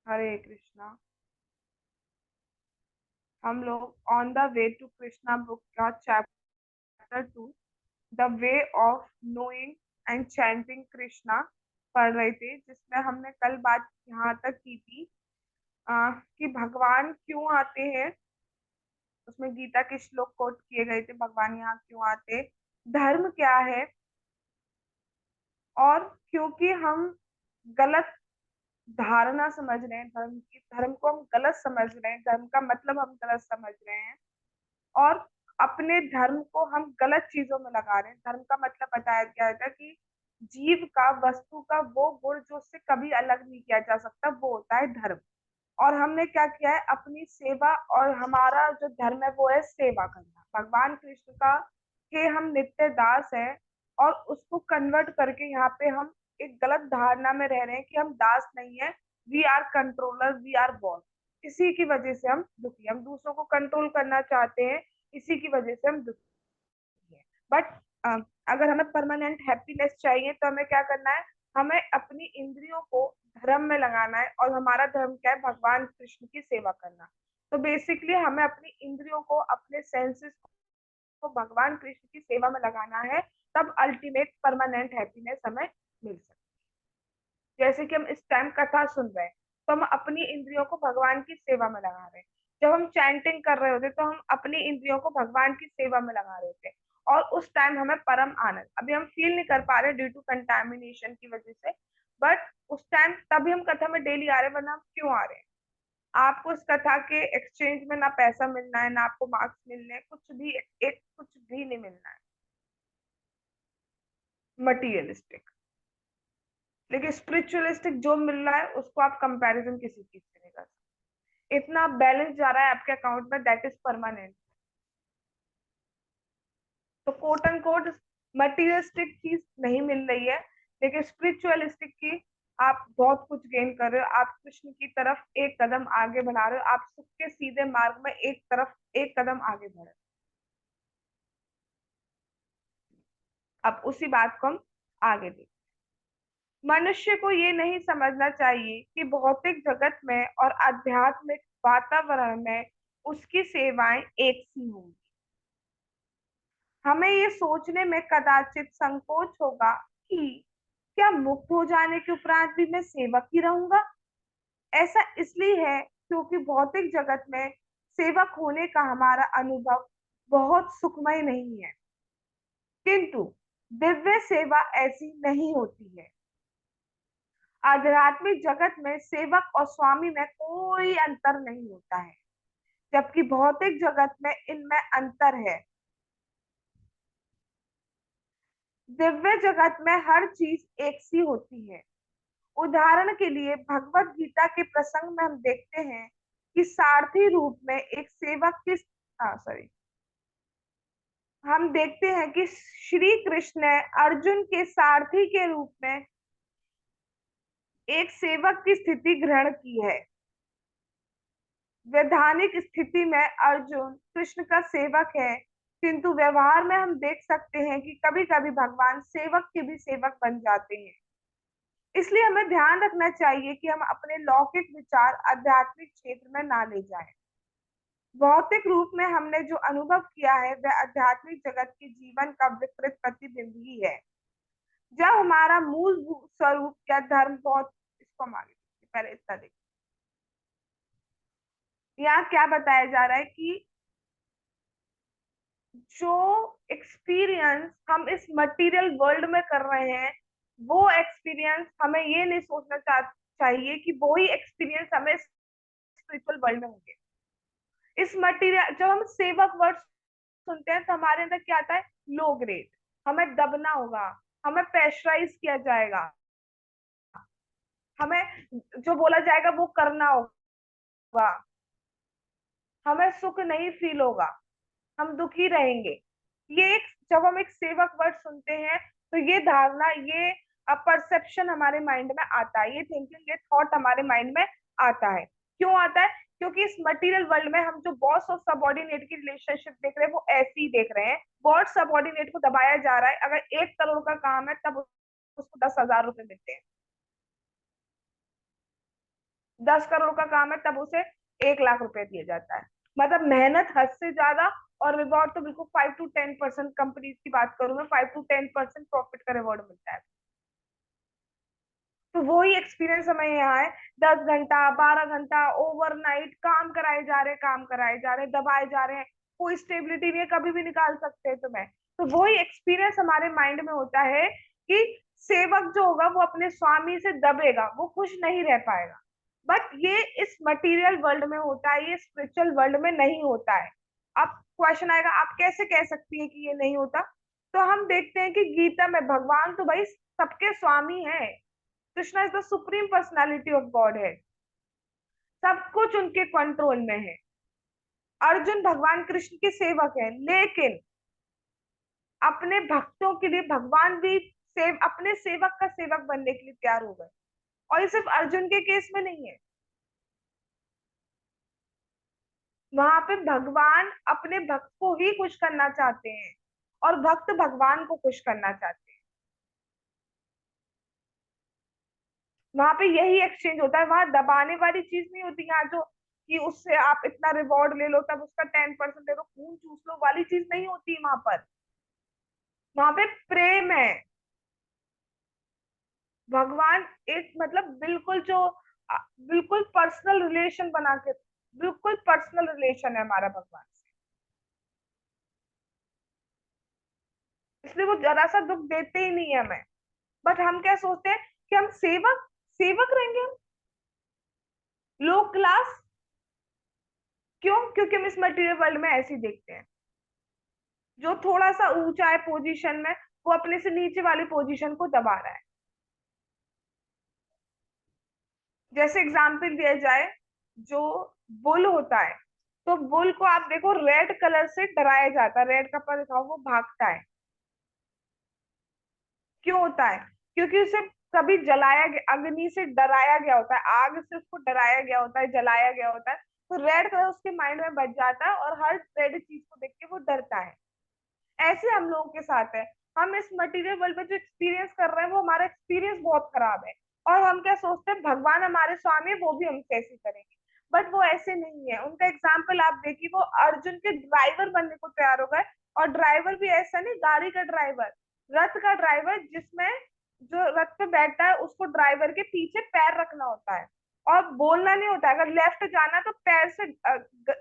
हरे कृष्णा। हम लोग on the way to Krishna book का chapter 2 the way of knowing and chanting Krishna पढ़ रहे थे, जिसमें हमने कल बात यहाँ तक की थी कि भगवान क्यों आते हैं। उसमें गीता के श्लोक कोट किए गए थे, भगवान यहाँ क्यों आते, धर्म क्या है। और क्योंकि हम गलत धारणा समझ रहे हैं, धर्म को हम गलत समझ रहे हैं, धर्म का मतलब हम गलत समझ रहे हैं, और अपने धर्म को हम गलत चीजों में लगा रहे हैं। धर्म का मतलब बताया गया था कि जीव का, वस्तु का वो गुण जो उससे कभी अलग नहीं किया जा सकता, वो होता है धर्म। और हमने क्या किया है, अपनी सेवा, और हमारा जो धर्म है वो है सेवा करना, भगवान कृष्ण का के हम नित्य दास हैं। और उसको कन्वर्ट करके यहाँ पे हम एक गलत धारणा में रह रहे हैं कि हम दास नहीं है, we are controller, we are boss. इसी की वजह से हम दुखी, हम दूसरों को कंट्रोल करना चाहते हैं, इसी की वजह से हम दुखी हैं। बट अगर हमें परमानेंट हैप्पीनेस चाहिए तो हमें क्या करना है, हमें अपनी इंद्रियों को धर्म में लगाना है। और हमारा धर्म क्या है, भगवान कृष्ण की सेवा करना। तो बेसिकली हमें अपनी इंद्रियों को, अपने सेंसेस को भगवान कृष्ण की सेवा में लगाना है, तब अल्टीमेट परमानेंट हैप्पीनेस हमें मिल सकती है। जैसे कि हम इस टाइम कथा सुन रहे हैं, तो हम अपनी इंद्रियों को भगवान की सेवा में लगा रहे हैं। जब हम चैंटिंग कर रहे होते तो हम अपनी इंद्रियों को भगवान की सेवा में लगा रहे होते, और उस टाइम हमें परम आनंद, अभी हम फील नहीं कर पा रहे ड्यू टू कंटामिनेशन की वजह से, बट उस टाइम तभी हम कथा में डेली आ रहे हैं, वरना हम क्यों आ रहे हैं। आपको इस कथा के एक्सचेंज में ना पैसा मिलना है, ना आपको मार्क्स मिलने हैं, कुछ भी, एक कुछ भी नहीं मिलना है मटीरियलिस्टिक। लेकिन स्पिरिचुअलिस्टिक जो मिल रहा है उसको आप कंपैरिजन किसी चीज से नहीं कर सकते। इतना बैलेंस जा रहा है आपके अकाउंट में, दैट इज परमानेंट। तो कोट एंड कोट मटीरियलिस्टिक चीज नहीं मिल रही है, लेकिन स्पिरिचुअलिस्टिक की आप बहुत कुछ गेन कर रहे हो, आप कृष्ण की तरफ एक कदम आगे बढ़ा रहे हो, आप सुख के सीधे मार्ग में एक कदम आगे बढ़ रहे हो। अब उसी बात को हम आगे देखते। मनुष्य को ये नहीं समझना चाहिए कि भौतिक जगत में और आध्यात्मिक वातावरण में उसकी सेवाएं एक सी होंगी। हमें ये सोचने में कदाचित संकोच होगा कि क्या मुक्त हो जाने के उपरांत भी मैं सेवक ही रहूंगा। ऐसा इसलिए है क्योंकि भौतिक जगत में सेवक होने का हमारा अनुभव बहुत सुखमय नहीं है, किंतु दिव्य सेवा ऐसी नहीं होती है। आध्यात्मिक जगत में सेवक और स्वामी में कोई अंतर नहीं होता है, जबकि भौतिक जगत में इनमें अंतर है। दिव्य जगत में हर चीज एक सी होती है। उदाहरण के लिए भगवत गीता के प्रसंग में हम देखते हैं कि सारथी रूप में एक सेवक किस सॉरी हम देखते हैं कि श्री कृष्ण ने अर्जुन के सारथी के रूप में एक सेवक की स्थिति ग्रहण की है। वैधानिक स्थिति में अर्जुन कृष्ण का सेवक है, किंतु व्यवहार में हम देख सकते हैं कि कभी कभी भगवान सेवक के भी सेवक बन जाते हैं। इसलिए हमें ध्यान रखना चाहिए कि हम अपने लौकिक विचार आध्यात्मिक क्षेत्र में ना ले जाएं। भौतिक रूप में हमने जो अनुभव किया है वह आध्यात्मिक जगत के जीवन का विकृत प्रतिबिंब ही है। जब हमारा मूल स्वरूप या धर्म बहुत, इसको हम आगे देखते हैं। पहले इतना देखिए, यहाँ क्या बताया जा रहा है कि जो एक्सपीरियंस हम इस मटेरियल वर्ल्ड में कर रहे हैं, वो एक्सपीरियंस हमें ये नहीं सोचना चाहिए कि वो ही एक्सपीरियंस हमें स्पिरिचुअल वर्ल्ड में होंगे। इस मटेरियल, जब हम सेवक वर्ड सुनते हैं तो हमारे अंदर क्या आता है, लो ग्रेड, हमें दबना होगा, हमें प्रेशराइज किया जाएगा, हमें जो बोला जाएगा वो करना होगा, हमें सुख नहीं फील होगा, हम दुखी रहेंगे। ये एक, जब हम एक सेवक वर्ड सुनते हैं तो ये धारणा, ये परसेप्शन हमारे माइंड में आता है, ये थिंकिंग, ये थॉट हमारे माइंड में आता है। क्यों आता है? क्योंकि इस मटेरियल वर्ल्ड में हम जो बॉस और सबॉर्डिनेट की रिलेशनशिप देख रहे हैं वो ऐसी ही देख रहे हैं। बॉस सबॉर्डिनेट को दबाया जा रहा है, अगर 1 करोड़ का काम है तब उसको 10,000 रुपए मिलते हैं। 10 करोड़ का काम है तब उसे 1 लाख रुपए दिया जाता है। मतलब मेहनत हद से ज्यादा, और रिवॉर्ड तो बिल्कुल 5 to 10%, कंपनीज की बात करूं मैं, 5 to 10% प्रॉफिट का रिवॉर्ड मिलता है। तो वही एक्सपीरियंस हमें यहाँ है। 10 घंटा 12 घंटा ओवरनाइट काम कराए जा रहे हैं, काम कराए जा रहे हैं, दबाए जा रहे हैं, कोई स्टेबिलिटी नहीं है, कभी भी निकाल सकते हैं तुम्हें। तो वही एक्सपीरियंस हमारे माइंड में होता है कि सेवक जो होगा वो अपने स्वामी से दबेगा, वो खुश नहीं रह पाएगा। बट ये इस मटेरियल वर्ल्ड में होता है, ये स्पिरिचुअल वर्ल्ड में नहीं होता है। अब क्वेश्चन आएगा, आप कैसे कह सकती हैं कि ये नहीं होता? तो हम देखते हैं कि गीता में भगवान तो भाई सबके स्वामी है। Krishna is the supreme personality of God है, सब कुछ उनके कंट्रोल में है। अर्जुन भगवान कृष्ण के सेवक है, लेकिन अपने भक्तों के लिए भगवान भी अपने सेवक का सेवक बनने के लिए तैयार हो गए। और ये सिर्फ अर्जुन के केस में नहीं है, वहां पे भगवान अपने भक्त को ही खुश करना चाहते हैं, और भक्त भगवान को खुश करना चाहते हैं। वहां पे यही एक्सचेंज होता है, वहां दबाने वाली चीज नहीं होती यहाँ जो कि उससे आप इतना रिवॉर्ड ले लो तब उसका 10% दे दो, खून चूस लो वाली चीज नहीं होती वहां पर। वहां पे प्रेम है। भगवान एक मतलब बिल्कुल जो बिल्कुल पर्सनल रिलेशन बना के, बिल्कुल पर्सनल रिलेशन है हमारा भगवान से। इसलिए वो जरा सा दुख देते ही नहीं है हमें। बट हम क्या सोचते हैं कि हम सेवक, सेवक रहेंगे हम, लो क्लास। क्यों? क्योंकि हम इस मटेरियल वर्ल्ड में ऐसे ही देखते हैं। जो थोड़ा सा ऊंचा है पोजीशन में, वो अपने से नीचे वाली पोजीशन को दबा रहा है। जैसे एग्जाम्पल दिया जाए, जो बुल होता है, तो बुल को आप देखो रेड कलर से डराया जाता है, रेड कपड़ा दिखाओ वो भागता है। क्यों होता है? क्योंकि उसे कभी जलाया गया, अग्नि से डराया गया होता है, आग से उसको डराया गया होता है, जलाया गया होता है। तो रेड कलर उसके माइंड में बच जाता है और हर रेड चीज को देख के वो डरता है। ऐसे हम लोगों के साथ है। हम इस मटेरियल वर्ल्ड में जो एक्सपीरियंस कर रहे हैं वो हमारा एक्सपीरियंस बहुत खराब है। और हम क्या सोचते हैं भगवान हमारे स्वामी है, वो भी हमसे ऐसे करेंगे। बट वो ऐसे नहीं है। उनका एग्जाम्पल आप देखिए, वो अर्जुन के ड्राइवर बनने को तैयार हो गए। और ड्राइवर भी ऐसा नहीं, गाड़ी का ड्राइवर, रथ का ड्राइवर, जिसमें जो रथ पे बैठता है उसको ड्राइवर के पीछे पैर रखना होता है। और बोलना नहीं होता है, अगर लेफ्ट जाना तो पैर से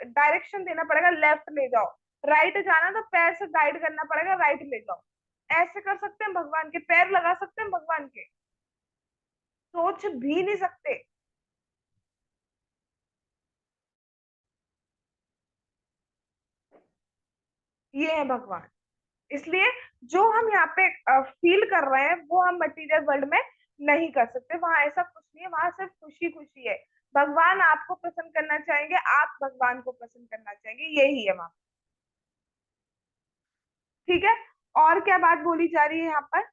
डायरेक्शन देना पड़ेगा, लेफ्ट ले जाओ। राइट जाना तो पैर से गाइड करना पड़ेगा, राइट ले जाओ। ऐसे कर सकते हैं भगवान के, पैर लगा सकते हैं भगवान के? सोच भी नहीं सकते। ये है भगवान। इसलिए जो हम यहाँ पे फील कर रहे हैं वो हम मटेरियल वर्ल्ड में नहीं कर सकते। वहां ऐसा कुछ नहीं है, वहां सिर्फ खुशी खुशी है। भगवान आपको पसंद करना चाहेंगे, आप भगवान को पसंद करना चाहेंगे, यही है वहां। ठीक है। और क्या बात बोली जा रही है यहाँ पर?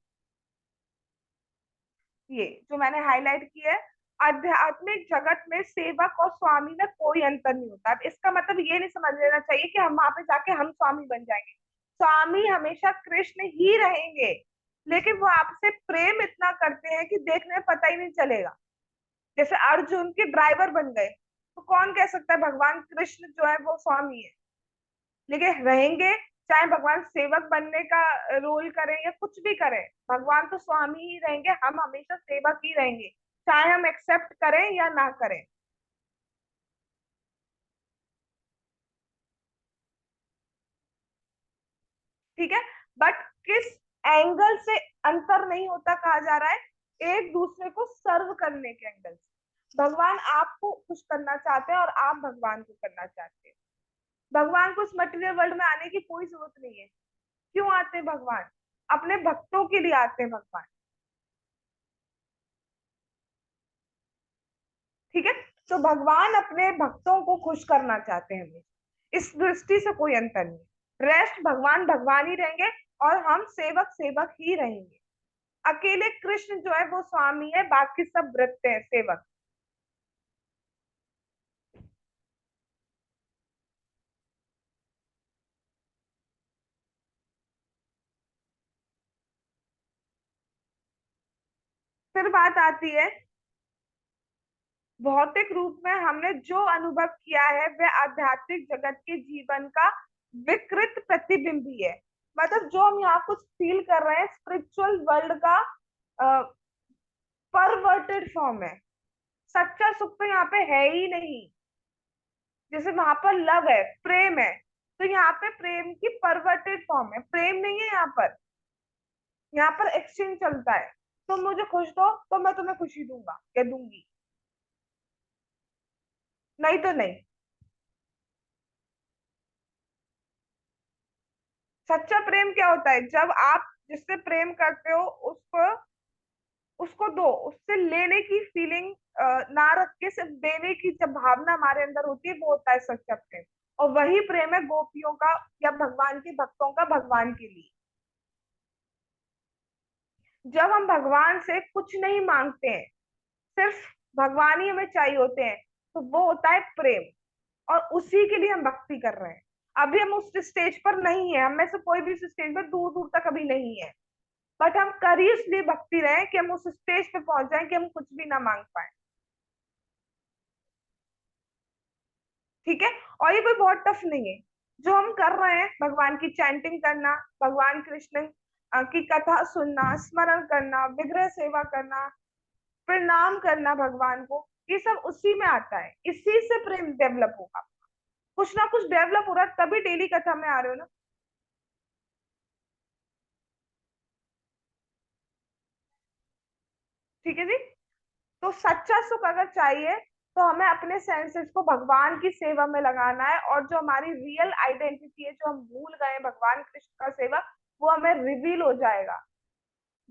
ये जो मैंने हाईलाइट किया है, आध्यात्मिक जगत में सेवक और स्वामी में कोई अंतर नहीं होता। अब इसका मतलब ये नहीं समझ लेना चाहिए कि हम वहां पे जाके हम स्वामी बन जाएंगे। स्वामी हमेशा कृष्ण ही रहेंगे, लेकिन वो आपसे प्रेम इतना करते हैं कि देखने में पता ही नहीं चलेगा। जैसे अर्जुन के ड्राइवर बन गए, तो कौन कह सकता है भगवान कृष्ण जो है वो स्वामी है? लेकिन रहेंगे, चाहे भगवान सेवक बनने का रोल करें या कुछ भी करें, भगवान तो स्वामी ही रहेंगे, हम हमेशा सेवक ही रहेंगे, चाहे हम एक्सेप्ट करें या ना करें। ठीक है। बट किस एंगल से अंतर नहीं होता कहा जा रहा है? एक दूसरे को सर्व करने के एंगल से। भगवान आपको खुश करना चाहते हैं और आप भगवान को करना चाहते हैं। भगवान को इस मटेरियल वर्ल्ड में आने की कोई जरूरत नहीं है। क्यों आते हैं भगवान? अपने भक्तों के लिए आते हैं भगवान। ठीक है। तो भगवान अपने भक्तों को खुश करना चाहते हैं हमेशा, इस दृष्टि से कोई अंतर नहीं। रेस्ट भगवान भगवान ही रहेंगे, और हम सेवक सेवक ही रहेंगे। अकेले कृष्ण जो है वो स्वामी है, बाकी सब वृत्त है, सेवक। फिर बात आती है भौतिक रूप में हमने जो अनुभव किया है वह आध्यात्मिक जगत के जीवन का विकृत प्रतिबिंब ही है। मतलब जो हम यहाँ कुछ फील कर रहे हैं स्पिरिचुअल वर्ल्ड का परवर्टेड फॉर्म है। सच्चा सुख तो यहाँ पे है ही नहीं। जैसे वहां पर लव है, प्रेम है, तो यहाँ पे प्रेम की परवर्टेड फॉर्म है, प्रेम नहीं है यहाँ पर। यहाँ पर एक्सचेंज चलता है। तुम मुझे खुश दो तो मैं तुम्हें खुशी दूंगा या दूंगी, नहीं तो नहीं। सच्चा प्रेम क्या होता है? जब आप जिससे प्रेम करते हो उसको उसको दो, उससे लेने की फीलिंग ना रख के सिर्फ देने की जब भावना हमारे अंदर होती है, वो होता है सच्चा प्रेम। और वही प्रेम है गोपियों का या भगवान के भक्तों का भगवान के लिए। जब हम भगवान से कुछ नहीं मांगते हैं, सिर्फ भगवान ही हमें चाहिए होते हैं, तो वो होता है प्रेम। और उसी के लिए हम भक्ति कर रहे हैं। अभी हम उस स्टेज पर नहीं है, हम में से कोई भी उस स्टेज पर दूर दूर तक अभी नहीं है। बट हम कर ही इसलिए भक्ति रहे हैं कि हम उस स्टेज पे पहुंच जाएं कि हम कुछ भी ना मांग पाए। ठीक है। और ये कोई बहुत टफ नहीं है। जो हम कर रहे हैं, भगवान की चैंटिंग करना, भगवान कृष्ण की कथा सुनना, स्मरण करना, विग्रह सेवा करना, प्रणाम करना भगवान को, ये सब उसी में आता है। इसी से प्रेम डेवलप होगा। कुछ ना कुछ डेवलप हो रहा है तभी डेली कथा में आ रहे हो ना। ठीक है जी। तो सच्चा सुख अगर चाहिए तो हमें अपने सेंसेस को भगवान की सेवा में लगाना है, और जो हमारी रियल आइडेंटिटी है, जो हम भूल गए हैं भगवान कृष्ण का सेवा, वो हमें रिवील हो जाएगा।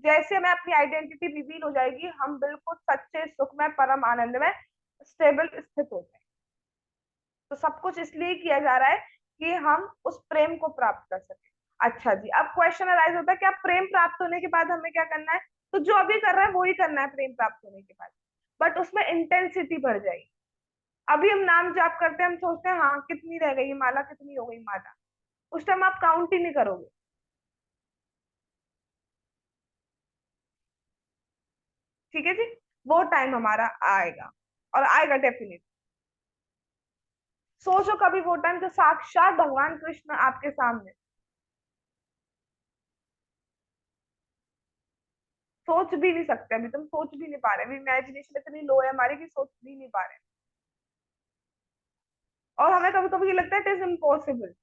जैसे हमें अपनी आइडेंटिटी रिवील हो जाएगी, हम बिल्कुल सच्चे सुख में, परम आनंद में स्टेबल स्थित हो जाए। तो सब कुछ इसलिए किया जा रहा है कि हम उस प्रेम को प्राप्त कर सके। अच्छा जी, अब क्वेश्चन अराइज होता है कि अब प्रेम प्राप्त होने के बाद हमें क्या करना है? तो जो अभी कर रहा है वो ही करना है प्रेम प्राप्त होने के बाद, बट उसमें इंटेंसिटी बढ़ जाएगी। अभी हम नाम जाप करते हैं, हम सोचते हैं हाँ कितनी रह गई माला, कितनी हो गई माला। उस टाइम आप काउंट ही नहीं करोगे। ठीक है जी। वो टाइम हमारा आएगा, और आएगा डेफिनेटली। सोचो कभी वो टाइम जो साक्षात भगवान कृष्ण आपके सामने। सोच भी नहीं सकते, अभी तुम सोच भी नहीं पा रहे, अभी इमेजिनेशन इतनी लो है हमारी कि सोच भी नहीं पा रहे। और हमें कभी कभी ये लगता है इट इज इम्पॉसिबल।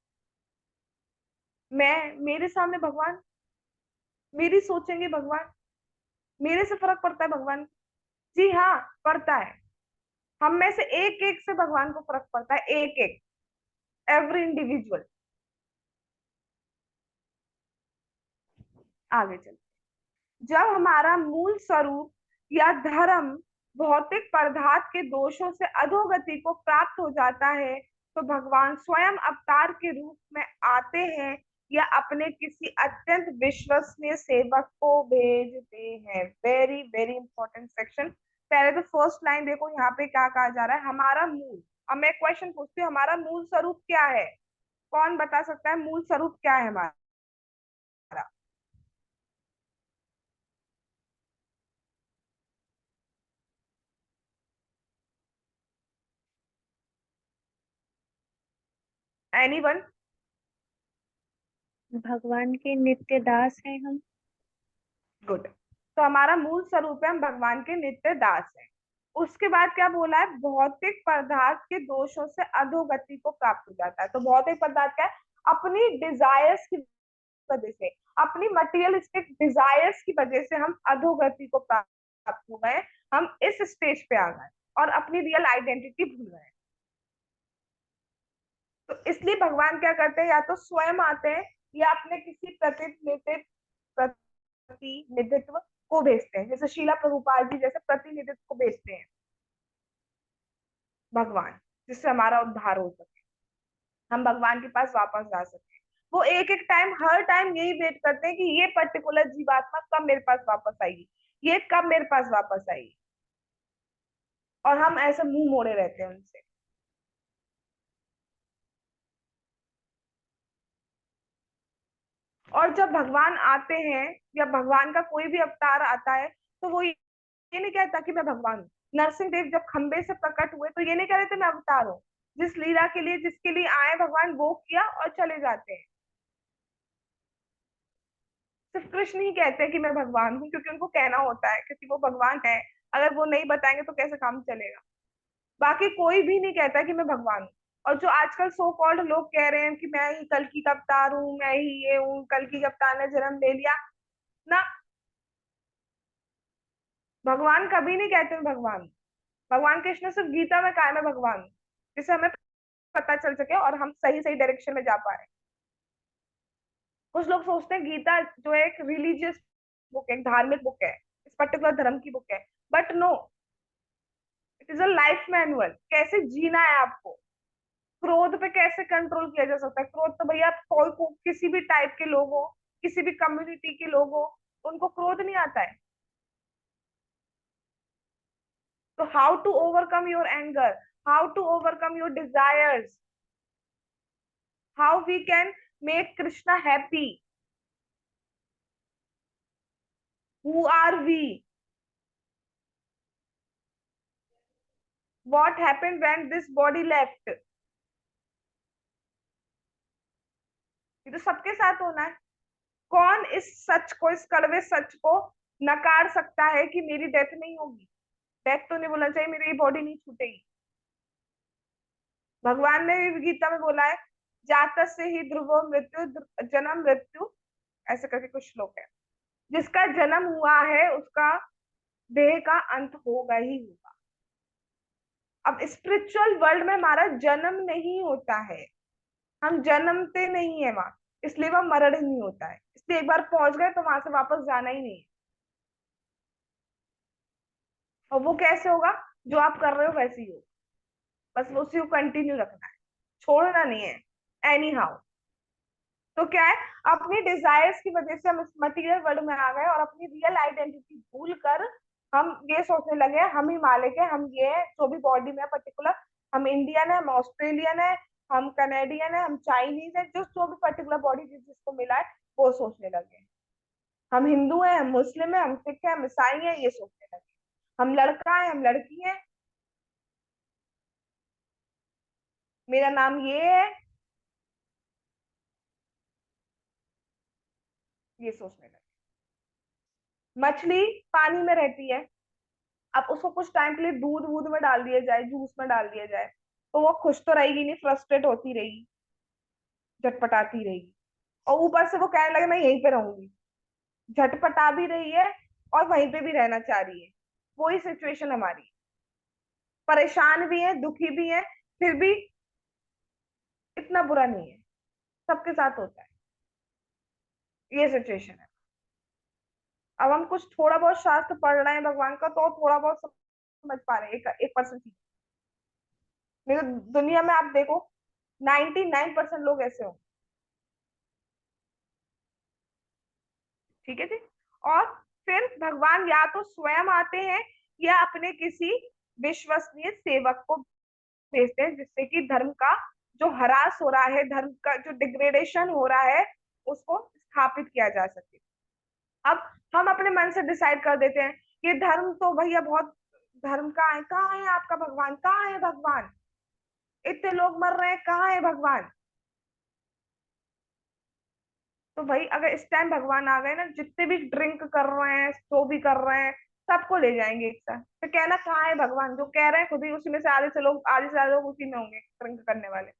मैं मेरे सामने भगवान, मेरी सोचेंगे भगवान, मेरे से फर्क पड़ता है भगवान? जी हाँ, पड़ता है। हम में से एक एक से भगवान को फर्क पड़ता है, एक एक, एवरी इंडिविजुअल। आगे चल, जब हमारा मूल स्वरूप या धर्म भौतिक पदार्थ के दोषों से अधोगति को प्राप्त हो जाता है, तो भगवान स्वयं अवतार के रूप में आते हैं या अपने किसी अत्यंत विश्वसनीय सेवक को भेजते हैं। Very very important section. पहले तो फर्स्ट लाइन देखो, यहाँ पे क्या कहा जा रहा है? हमारा मूल। अब मैं क्वेश्चन पूछती हूँ, हमारा मूल स्वरूप क्या है? कौन बता सकता है मूल स्वरूप क्या है हमारा? एनीवन? भगवान के नित्य दास हैं हम। गुड। तो हमारा मूल स्वरूप है, हम भगवान के नित्य दास हैं। उसके बाद क्या बोला है? भौतिक पदार्थ के दोषों से अधोगति को प्राप्त हो जाता है। तो भौतिक पदार्थ क्या है? अपनी डिजायर्स की वजह से, अपनी मटेरियलिस्टिक डिजायर्स की वजह से हम अधोगति को प्राप्त हो गए। हम इस स्टेज पे आ गए और अपनी रियल आइडेंटिटी भूल गए। तो इसलिए भगवान क्या करते हैं? या तो स्वयं आते हैं या अपने किसी प्रतिनिधित्व को भेजते हैं, जैसे शीला प्रभुपाद जी जैसे प्रतिनिधित्व को भेजते हैं भगवान, जिससे हमारा उद्धार हो सके, हम भगवान के पास वापस जा सके। वो एक एक टाइम, हर टाइम यही वेट करते हैं कि ये पर्टिकुलर जीवात्मा कब मेरे पास वापस आएगी, ये कब मेरे पास वापस आएगी। और हम ऐसे मुंह मोड़े रहते हैं उनसे। और जब भगवान आते हैं या भगवान का कोई भी अवतार आता है, तो वो ये नहीं कहता कि मैं भगवान हूँ। नरसिंह देव जब खंबे से प्रकट हुए तो ये नहीं कह रहे थे मैं अवतार हूँ। जिस लीला के लिए, जिसके लिए आए भगवान, वो किया और चले जाते हैं। सिर्फ कृष्ण ही कहते हैं कि मैं भगवान हूँ, क्योंकि उनको कहना होता है, क्योंकि वो भगवान है। अगर वो नहीं बताएंगे तो कैसे काम चलेगा। बाकी कोई भी नहीं कहता कि मैं भगवान हूँ। और जो आजकल सो कॉल्ड लोग कह रहे हैं कि मैं ही कल की का अवतार हूँ, मैं ही ये हूँ, कल की का अवतार ने जन्म ले लिया, ना, भगवान कभी नहीं कहते मैं भगवान हूँ। भगवान कृष्ण ने सिर्फ गीता में कहा है मैं भगवान हूँ, जिससे हमें पता चल सके और हम सही सही डायरेक्शन में जा पा रहे हैं। कुछ लोग सोचते हैं गीता जो है एक रिलीजियस बुक है, एक धार्मिक बुक है, इस पर्टिकुलर धर्म की बुक है। But no, it is a life manual. कैसे जीना है आपको, क्रोध पे कैसे कंट्रोल किया जा सकता है। क्रोध तो भैया कोई को किसी भी टाइप के लोग हो, किसी भी कम्युनिटी के लोग हो, उनको क्रोध नहीं आता है। तो how to overcome your anger, how to overcome your desires, how we can make Krishna happy, who are we, what happened when this body left. ये तो सबके साथ होना है। कौन इस सच को, इस कड़वे सच को नकार सकता है कि मेरी डेथ नहीं होगी। डेथ तो नहीं बोलना चाहिए, मेरी ये बॉडी नहीं छूटेगी। भगवान ने भी गीता में बोला है, जात से ही ध्रुवो मृत्यु, जन्म मृत्यु, ऐसे करके कुछ श्लोक है। जिसका जन्म हुआ है उसका देह का अंत होगा ही होगा। अब स्पिरिचुअल वर्ल्ड में हमारा जन्म नहीं होता है, हम जन्मते नहीं है वहां, इसलिए वह मरण ही नहीं होता है। इसलिए एक बार पहुंच गए तो वहां से वापस जाना ही नहीं है। और वो कैसे होगा, जो आप कर रहे हो वैसे ही होगा। बस उसी को कंटिन्यू रखना है, छोड़ना नहीं है एनी हाउ। तो क्या है, अपनी डिजायर्स की वजह से हम इस मटेरियल वर्ल्ड में आ गए और अपनी रियल आइडेंटिटी भूल कर हम ये सोचने लगे हम ही मालिक है, हम ये है जो भी बॉडी में पर्टिकुलर, हम इंडियन है, हम ऑस्ट्रेलियन है, हम कनेडियन है, हम चाइनीज है, जो जो भी पर्टिकुलर बॉडी जिसको मिला है वो सोचने लगे। हम हिंदू हैं, हम मुस्लिम है, हम सिख है, हम ईसाई है, ये सोचने लगे। हम लड़का है, हम लड़की है, मेरा नाम ये है, ये सोचने लगे। मछली पानी में रहती है, अब उसको कुछ टाइम के लिए दूध वूध में डाल दिया जाए, जूस में डाल दिया जाए, तो वो खुश तो रहेगी नहीं, फ्रस्ट्रेट होती रहेगी, झटपटाती रहेगी। और ऊपर से वो कहने लगे मैं यहीं पे रहूंगी, झटपटा भी रही है और वहीं पे भी रहना चाह रही है। वही सिचुएशन हमारी है। परेशान भी है, दुखी भी है, फिर भी इतना बुरा नहीं है। सबके साथ होता है, ये सिचुएशन है। अब हम कुछ थोड़ा बहुत शास्त्र पढ़ रहे हैं भगवान का, तो थोड़ा बहुत समझ पा रहे हैं, एक परसेंट। नहीं तो दुनिया में आप देखो 99% लोग ऐसे होंगे। ठीक है जी। और फिर भगवान या तो स्वयं आते हैं या अपने किसी विश्वसनीय सेवक को भेजते हैं, जिससे कि धर्म का जो ह्रास हो रहा है, धर्म का जो डिग्रेडेशन हो रहा है, उसको स्थापित किया जा सके। अब हम अपने मन से डिसाइड कर देते हैं कि धर्म तो भैया बहुत, धर्म कहाँ है आपका भगवान, कहाँ है भगवान, इतने लोग मर रहे हैं, कहाँ है भगवान। तो भाई अगर इस टाइम भगवान आ गए ना, जितने भी ड्रिंक कर रहे हैं, जो भी कर रहे हैं, सबको ले जाएंगे एक साथ। तो कहना कहाँ है भगवान, जो कह रहे हैं खुद ही उसी में से आधे से लोग, आधे से ज्यादा लोग उसी में होंगे ड्रिंक करने वाले।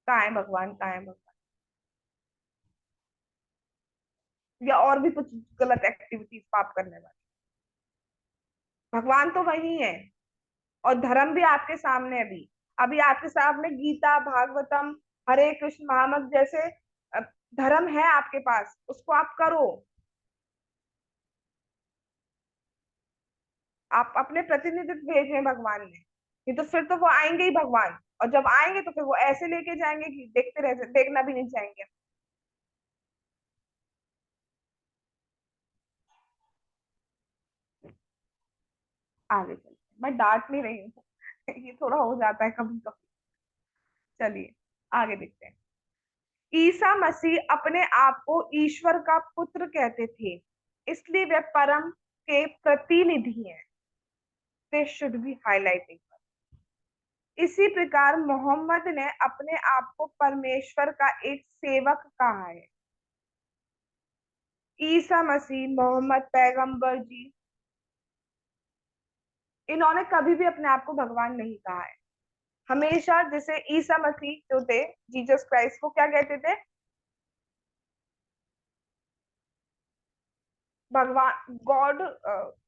कहाँ है भगवान, कहाँ है भगवान। या और भी कुछ गलत एक्टिविटीज पाप करने वाले, भगवान तो वही है। और धर्म भी आपके सामने है। अभी अभी आपके सामने गीता, भागवतम, हरे कृष्ण महामंत्र जैसे अ, धर्म है आपके पास, उसको आप करो। आप अपने प्रतिनिधित्व भेजे हैं भगवान ने, नहीं तो फिर तो वो आएंगे ही भगवान। और जब आएंगे तो फिर वो ऐसे लेके जाएंगे कि देखते रह, देखना भी नहीं चाहेंगे। आगे चलते हैं। मैं डांट नहीं रही हूँ ये थोड़ा हो जाता है कभी कभी। चलिए आगे देखते हैं। ईसा मसीह अपने आप को ईश्वर का पुत्र कहते थे, इसलिए वे परम के प्रतिनिधि हैं। They should be highlighting. इसी प्रकार मोहम्मद ने अपने आप को परमेश्वर का एक सेवक कहा है। ईसा मसीह, मोहम्मद पैगंबर जी, इन्होंने कभी भी अपने आप को भगवान नहीं कहा है। हमेशा जैसे ईसा मसीह जो थे, जीसस क्राइस्ट, को क्या कहते थे? भगवान, गॉड,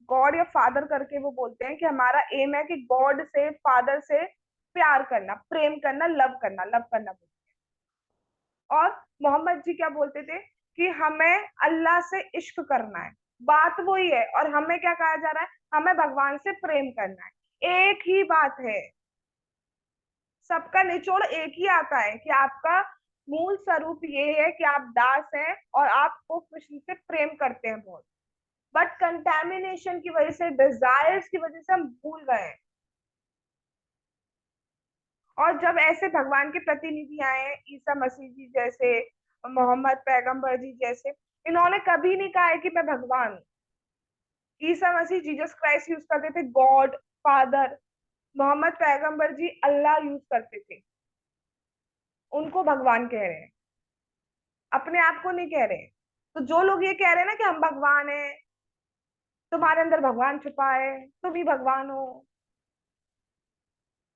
गॉड या फादर करके वो बोलते हैं कि हमारा एम है कि गॉड से, फादर से प्यार करना, प्रेम करना, लव करना, लव करना बोलते हैं। और मोहम्मद जी क्या बोलते थे? कि हमें अल्लाह से इश्क करना है। बात वही है। और हमें क्या कहा जा रहा है? हमें भगवान से प्रेम करना है। एक ही बात है, सबका निचोड़ एक ही आता है कि आपका मूल स्वरूप ये है कि आप दास हैं और आपको कृष्ण से प्रेम करते हैं बहुत। बट कंटेमिनेशन की वजह से, डिजायर्स की वजह से हम भूल गए हैं। और जब ऐसे भगवान के प्रतिनिधि आए, ईसा मसीह जी जैसे, मोहम्मद पैगंबर जी जैसे, इन्होंने कभी नहीं कहा है कि मैं भगवान हूँ। Isa Masih Jesus Christ use करते थे गॉड, फादर। मोहम्मद पैगंबर जी अल्लाह यूज करते थे। उनको भगवान कह रहे हैं, अपने आप को नहीं कह रहे हैं। तो जो लोग ये कह रहे हैं ना कि हम भगवान हैं, तुम्हारे अंदर भगवान छुपा है, तुम ही भगवान हो,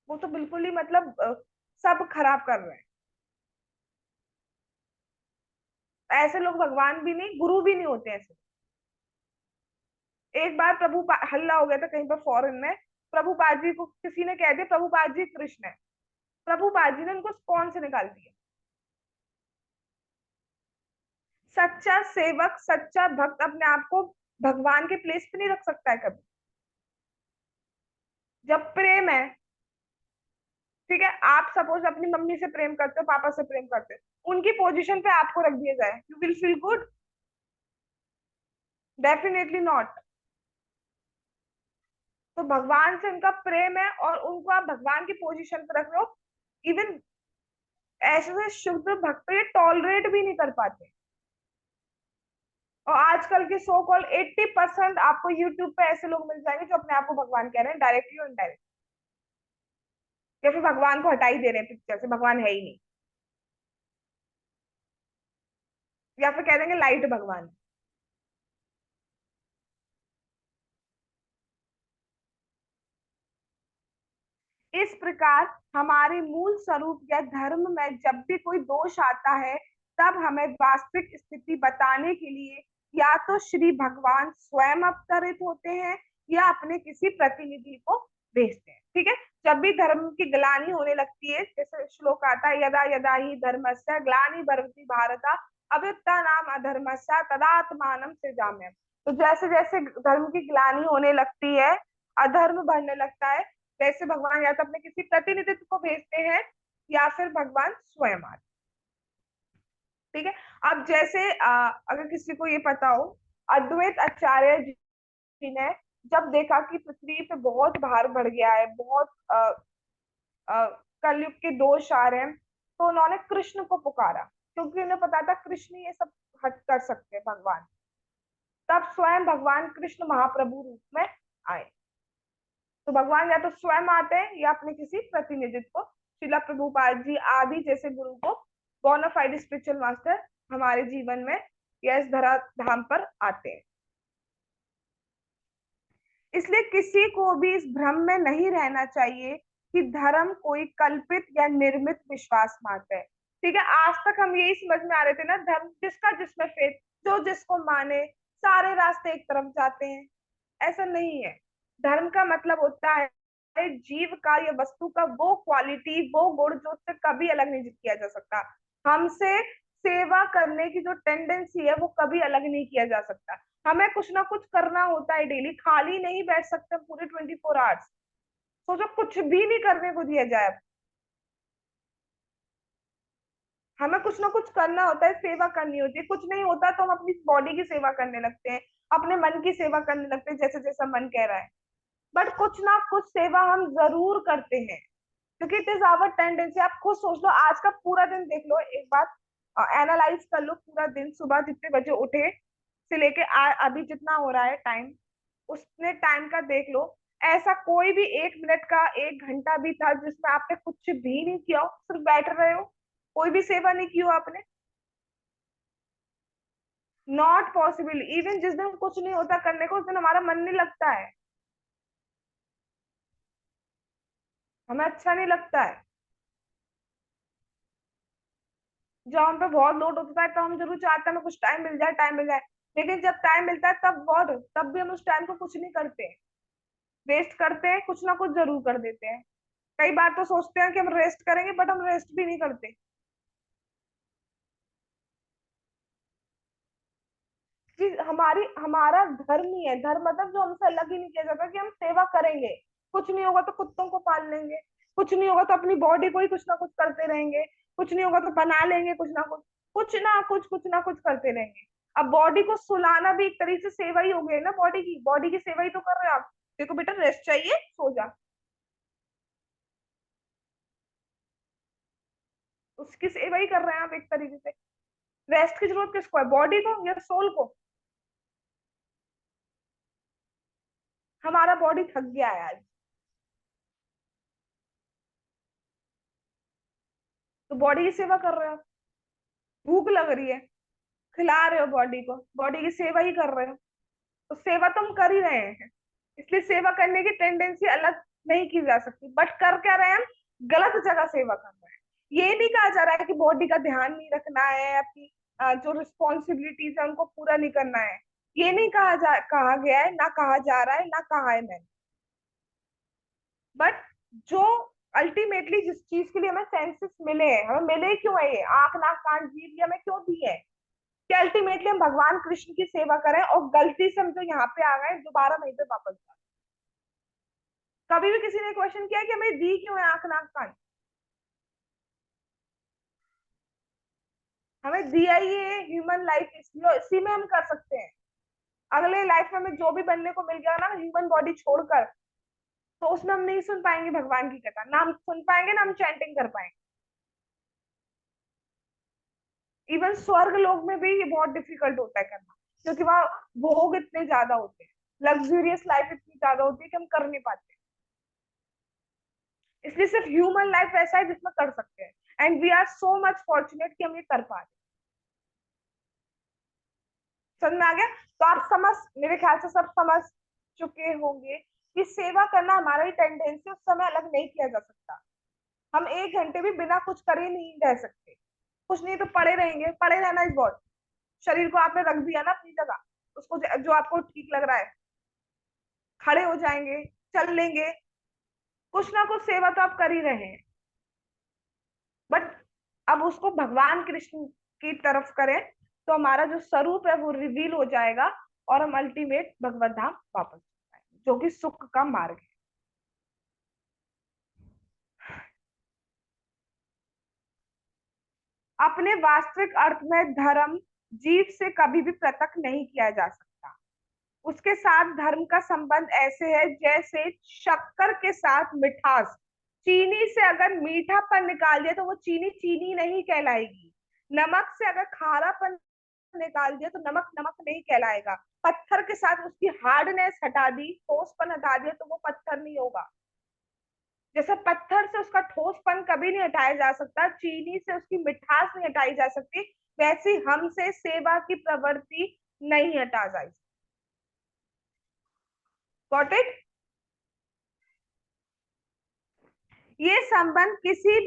वो तो बिल्कुल ही मतलब सब खराब कर रहे हैं। ऐसे लोग भगवान भी नहीं, गुरु भी नहीं होते ऐसे। एक बार हल्ला हो गया था कहीं पर फॉरेन में, प्रभुपाद जी को किसी ने कह दिया प्रभुपाद जी कृष्ण है। प्रभुपाद जी ने उनको कौन से निकाल दिया। सच्चा सेवक, सच्चा भक्त अपने आप को भगवान के प्लेस पे नहीं रख सकता है कभी। जब प्रेम है, ठीक है, आप सपोज अपनी मम्मी से प्रेम करते हो, पापा से प्रेम करते हो, उनकी पोजीशन पे आपको रख दिया जाए, you will feel good? Definitely not. तो भगवान से उनका प्रेम है और उनको आप भगवान की पोजीशन पे रख रहे हो। इवन ऐसे शुद्ध भक्त ये टॉलरेट भी नहीं कर पाते। और आजकल के सो कॉल 80% आपको यूट्यूब पे ऐसे लोग मिल जाएंगे जो अपने आप को भगवान कह रहे हैं, डायरेक्टली और इनडायरेक्ट। या फिर भगवान को हटा ही दे रहे हैं पिक्चर से, भगवान है ही नहीं। या फिर कह देंगे लाइट भगवान। इस प्रकार हमारे मूल स्वरूप या धर्म में जब भी कोई दोष आता है, तब हमें वास्तविक स्थिति बताने के लिए या तो श्री भगवान स्वयं अवतरित होते हैं या अपने किसी प्रतिनिधि को भेजते हैं। ठीक है। जब भी धर्म की ग्लानि होने लगती है, जैसे श्लोक आता है, यदा यदा ही धर्मस्य ग्लानि भवति भारत अभ्युत्थानम् अधर्मस्य तदात्मानं सृजाम्यहम्। तो जैसे जैसे धर्म की ग्लानि होने लगती है, अधर्म बढ़ने लगता है, वैसे भगवान या तो अपने किसी प्रतिनिधित्व को भेजते हैं या फिर भगवान स्वयं आते। ठीक है। अब जैसे अगर किसी को ये पता हो, अद्वैत आचार्य जी ने जब देखा कि पृथ्वी पे बहुत भार बढ़ गया है, बहुत कलयुग के दोष आ रहे हैं, तो उन्होंने कृष्ण को पुकारा, क्योंकि उन्हें पता था कृष्ण ये सब हट कर सकते हैं, भगवान। तब स्वयं भगवान कृष्ण महाप्रभु रूप में आए। तो भगवान या तो स्वयं आते हैं या अपने किसी प्रतिनिधित्व को, शिला प्रभुपाद जी आदि जैसे गुरु को, बोनाफाइड स्पिरिचुअल मास्टर हमारे जीवन में या इस धरा धाम पर आते हैं। इसलिए किसी को भी इस भ्रम में नहीं रहना चाहिए कि धर्म कोई कल्पित या निर्मित विश्वास मात्र है। ठीक है। आज तक हम यही समझ में आ रहे थे ना, धर्म जिसका जिसमें फेथ, जो जिसको माने, सारे रास्ते एक तरफ जाते हैं। ऐसा नहीं है। धर्म का मतलब होता है जीव का या वस्तु का वो क्वालिटी, वो गुण जो उससे कभी अलग नहीं किया जा सकता। हमसे सेवा करने की जो टेंडेंसी है वो कभी अलग नहीं किया जा सकता। हमें कुछ ना कुछ करना होता है डेली, खाली नहीं बैठ सकते पूरे 24 आवर्स। सोचो कुछ भी नहीं करने को दिया जाए, हमें कुछ ना कुछ करना होता है, सेवा करनी होती है। कुछ नहीं होता तो हम अपनी बॉडी की सेवा करने लगते हैं, अपने मन की सेवा करने लगते हैं, जैसे जैसा मन कह रहा है। बट कुछ ना कुछ सेवा हम जरूर करते हैं, क्योंकि इट इज आवर टेंडेंसी। आप खुद सोच लो, आज का पूरा दिन देख लो, एक बार एनालाइज कर लो पूरा दिन, सुबह जितने बजे उठे से लेके अभी जितना हो रहा है टाइम, उसने टाइम का देख लो। ऐसा कोई भी 1 मिनट का 1 घंटा भी था जिसमें आपने कुछ भी नहीं किया हो, सिर्फ बैठ रहे हो, कोई भी सेवा नहीं की हो आपने? Not possible. इवन जिस दिन कुछ नहीं होता करने को, उस दिन हमारा मन नहीं लगता है, हमें अच्छा नहीं लगता है। जब हम पे बहुत लोड होता है तो हम जरूर चाहते हैं हमें कुछ टाइम मिल जाए, टाइम मिल जाए। लेकिन जब टाइम मिलता है तब बहुत, तब भी हम उस टाइम को कुछ नहीं करते, वेस्ट करते हैं, कुछ ना कुछ जरूर कर देते हैं। कई बार तो सोचते हैं कि हम रेस्ट करेंगे, बट हम रेस्ट भी नहीं करते। कि हमारी हमारा धर्म ही है, धर्म मतलब जो हमसे अलग ही नहीं किया जाता, कि हम सेवा करेंगे। कुछ नहीं होगा तो कुत्तों को पाल लेंगे, कुछ नहीं होगा तो अपनी बॉडी को ही कुछ ना कुछ करते रहेंगे, कुछ नहीं होगा तो बना लेंगे कुछ ना कुछ, कुछ ना कुछ करते रहेंगे। अब बॉडी को सुलाना भी एक तरीके से सेवा ही हो गई ना, बॉडी की सेवा ही तो कर रहे हो आप। देखो बेटा, रेस्ट चाहिए, सो जा। उसकी सेवा ही कर रहे हैं आप एक तरीके से। रेस्ट की जरूरत किसको है, बॉडी को या सोल को? हमारा बॉडी थक गया है आज, तो बॉडी की सेवा कर रहे हो। भूख लग रही है, खिला रहे हो बॉडी को, बॉडी की सेवा ही कर रहे हो। तो सेवा तो हम कर ही रहे हैं, इसलिए सेवा करने की टेंडेंसी अलग नहीं की जा सकती। बट कर क्या रहे हैं हम? गलत जगह सेवा कर रहे हैं। ये नहीं कहा जा रहा है कि बॉडी का ध्यान नहीं रखना है, अपनी जो रिस्पॉन्सिबिलिटीज है उनको पूरा नहीं करना है। ये नहीं कहा गया है, ना कहा जा रहा है, ना कहा है मैंने। बट जो अल्टीमेटली जिस चीज के लिए हमें सेंसेस मिले हैं, हमें मिले क्यों है, ये आंख नाक कान जीभ ये हमें क्यों दिए है? कि अल्टीमेटली हम भगवान कृष्ण की सेवा करें, और गलती से हम जो यहाँ पे आ गए दोबारा वहीं पे वापस जाए। कभी भी किसी ने क्वेश्चन किया कि हमें दी क्यों है आंख नाक कान? हमें दिया ही है ह्यूमन लाइफ, इसलिए इसी में हम कर सकते हैं। अगले लाइफ में हमें जो भी बनने को मिल गया ना ह्यूमन बॉडी छोड़कर, तो उसमें हम नहीं सुन पाएंगे भगवान की कथा, ना हम सुन पाएंगे, ना हम चैंटिंग कर पाएंगे। इवन स्वर्ग लोक में भी ये बहुत डिफिकल्ट होता है करना, क्योंकि वहाँ भोग इतने ज्यादा होते हैं, लग्जूरियस लाइफ इतनी ज्यादा होती है कि हम कर नहीं पाते। इसलिए सिर्फ ह्यूमन लाइफ ऐसा है जिसमें कर सकते हैं, and we are so much fortunate कि हम ये कर पा रहे हैं। समझ में आ गया? तो आप समझ, मेरे ख्याल से सब समझ चुके होंगे कि सेवा करना हमारा ही टेंडेंसी, उस समय अलग नहीं किया जा सकता। हम 1 घंटे भी बिना कुछ करे नहीं रह सकते। कुछ नहीं तो पड़े रहेंगे, पड़े रहना इज वॉट। शरीर को आपने रख दिया ना अपनी जगह, उसको जो आपको ठीक लग रहा है, खड़े हो जाएंगे, चल लेंगे, कुछ ना कुछ सेवा तो आप कर ही रहे हैं। बट अब उसको भगवान कृष्ण की तरफ करें, तो हमारा जो स्वरूप है वो रिवील हो जाएगा, और हम अल्टीमेट भगवत धाम वापस जाएंगे, जो कि सुख का मार्ग है। अपने वास्तविक अर्थ में धर्म जीव से कभी भी पृथक नहीं किया जा सकता। उसके साथ धर्म का संबंध ऐसे है जैसे शक्कर के साथ मिठास। चीनी से अगर मीठापन निकाल दिया तो वो चीनी चीनी नहीं कहलाएगी। नमक से अगर खारापन निकाल दिया तो नमक नमक नहीं कहलाएगा। पत्थर के साथ उसकी हार्डनेस हटा दी, ठोसपन हटा दिया, तो वो पत्थर नहीं होगा। जैसे पत्थर से उसका ठोसपन कभी नहीं हटाया जा सकता, चीनी से उसकी मिठास नहीं हटाई जा सकती, वैसे हमसे सेवा की प्रवृत्ति नहीं हटा जा सकती। Got it? ये संबंध किसी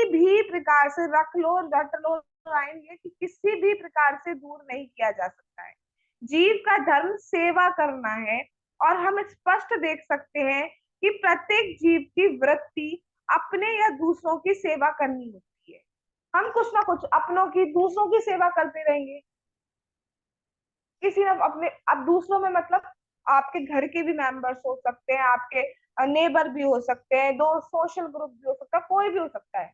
भी प्रकार से रख लो, रट लो, आएंगे कि किसी भी प्रकार से दूर नहीं किया जा सकता है। जीव का धर्म सेवा करना है, और हम स्पष्ट देख सकते हैं कि प्रत्येक जीव की वृत्ति अपने या दूसरों की सेवा करनी होती है। हम कुछ ना कुछ अपनों की, दूसरों की सेवा करते रहेंगे। किसी ने अपने, अब दूसरों में मतलब आपके घर के भी मेंबर्स हो सकते हैं, आपके नेबर भी हो सकते हैं, दो सोशल ग्रुप भी हो सकता है, कोई भी हो सकता है।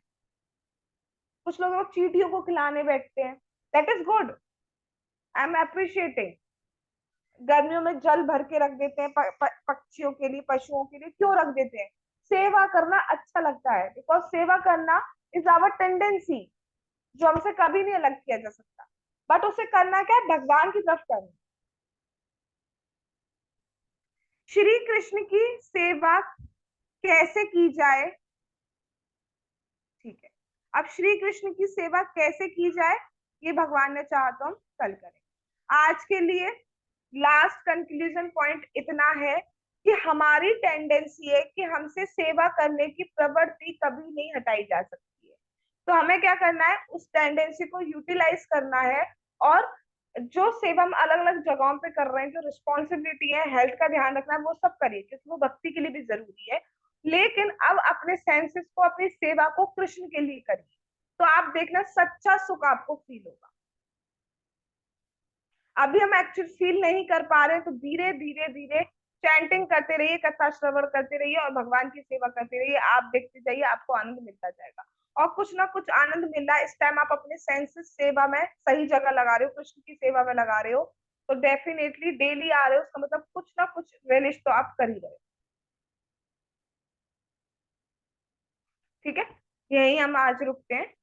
कुछ लोग चींटियों को खिलाने बैठते हैं, that is good, I am appreciating. गर्मियों में जल भर के रख देते हैं पक्षियों के लिए, पशुओं के लिए, क्यों रख देते हैं? सेवा करना अच्छा लगता है, बिकॉज सेवा करना इज आवर टेंडेंसी, जो हमसे कभी नहीं अलग किया जा सकता। बट उसे करना क्या है? भगवान की तरफ करना। श्री कृष्ण की सेवा कैसे की जाए? ठीक है, अब श्री कृष्ण की सेवा कैसे की जाए, ये भगवान ने चाहा तो हम कल करें। आज के लिए लास्ट कंक्लूजन पॉइंट इतना है कि हमारी टेंडेंसी है कि हमसे सेवा करने की प्रवृत्ति कभी नहीं हटाई जा सकती है। तो हमें क्या करना है, उस टेंडेंसी को यूटिलाइज करना है। और जो सेवा हम अलग अलग जगहों पे कर रहे हैं, जो रिस्पॉन्सिबिलिटी है, हेल्थ का ध्यान रखना है, वो सब करिए क्योंकि वो भक्ति के लिए भी जरूरी है। लेकिन अब अपने सेंसेस को, अपनी सेवा को कृष्ण के लिए करिए, तो आप देखना सच्चा सुख आपको फील होगा। अभी हम एक्चुअली फील नहीं कर पा रहे, तो धीरे धीरे धीरे चैंटिंग करते रहिए, कथा श्रवण करते रहिए और भगवान की सेवा करते रहिए। आप देखते जाइए, आपको आनंद मिलता जाएगा। और कुछ ना कुछ आनंद मिल रहा है इस टाइम, आप अपने सेंसेस सेवा में सही जगह लगा रहे हो, कृष्ण की सेवा में लगा रहे हो, तो डेफिनेटली डेली आ रहे हो, उसका मतलब कुछ ना कुछ रेलिश तो आप कर ही रहे हो। ठीक है, यही हम आज रुकते हैं।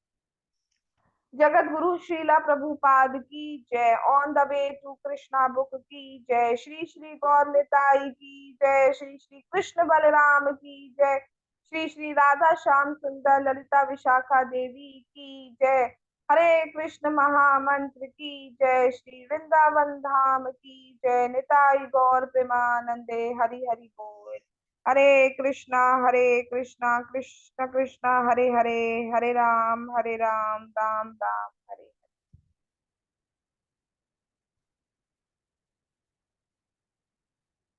जगत गुरु श्रीला प्रभुपाद की जय। On the way to Krishna book की जय। श्री श्री गौर निताई की जय। श्री श्री कृष्ण बलराम की जय। श्री श्री राधा श्याम सुंदर ललिता विशाखा देवी की जय। हरे कृष्ण महामंत्र की जय। श्री वृंदावन धाम की जय। निताई गौर प्रेमानंदे हरि हरि बोल। हरे कृष्णा कृष्ण कृष्ण हरे हरे, हरे राम राम राम।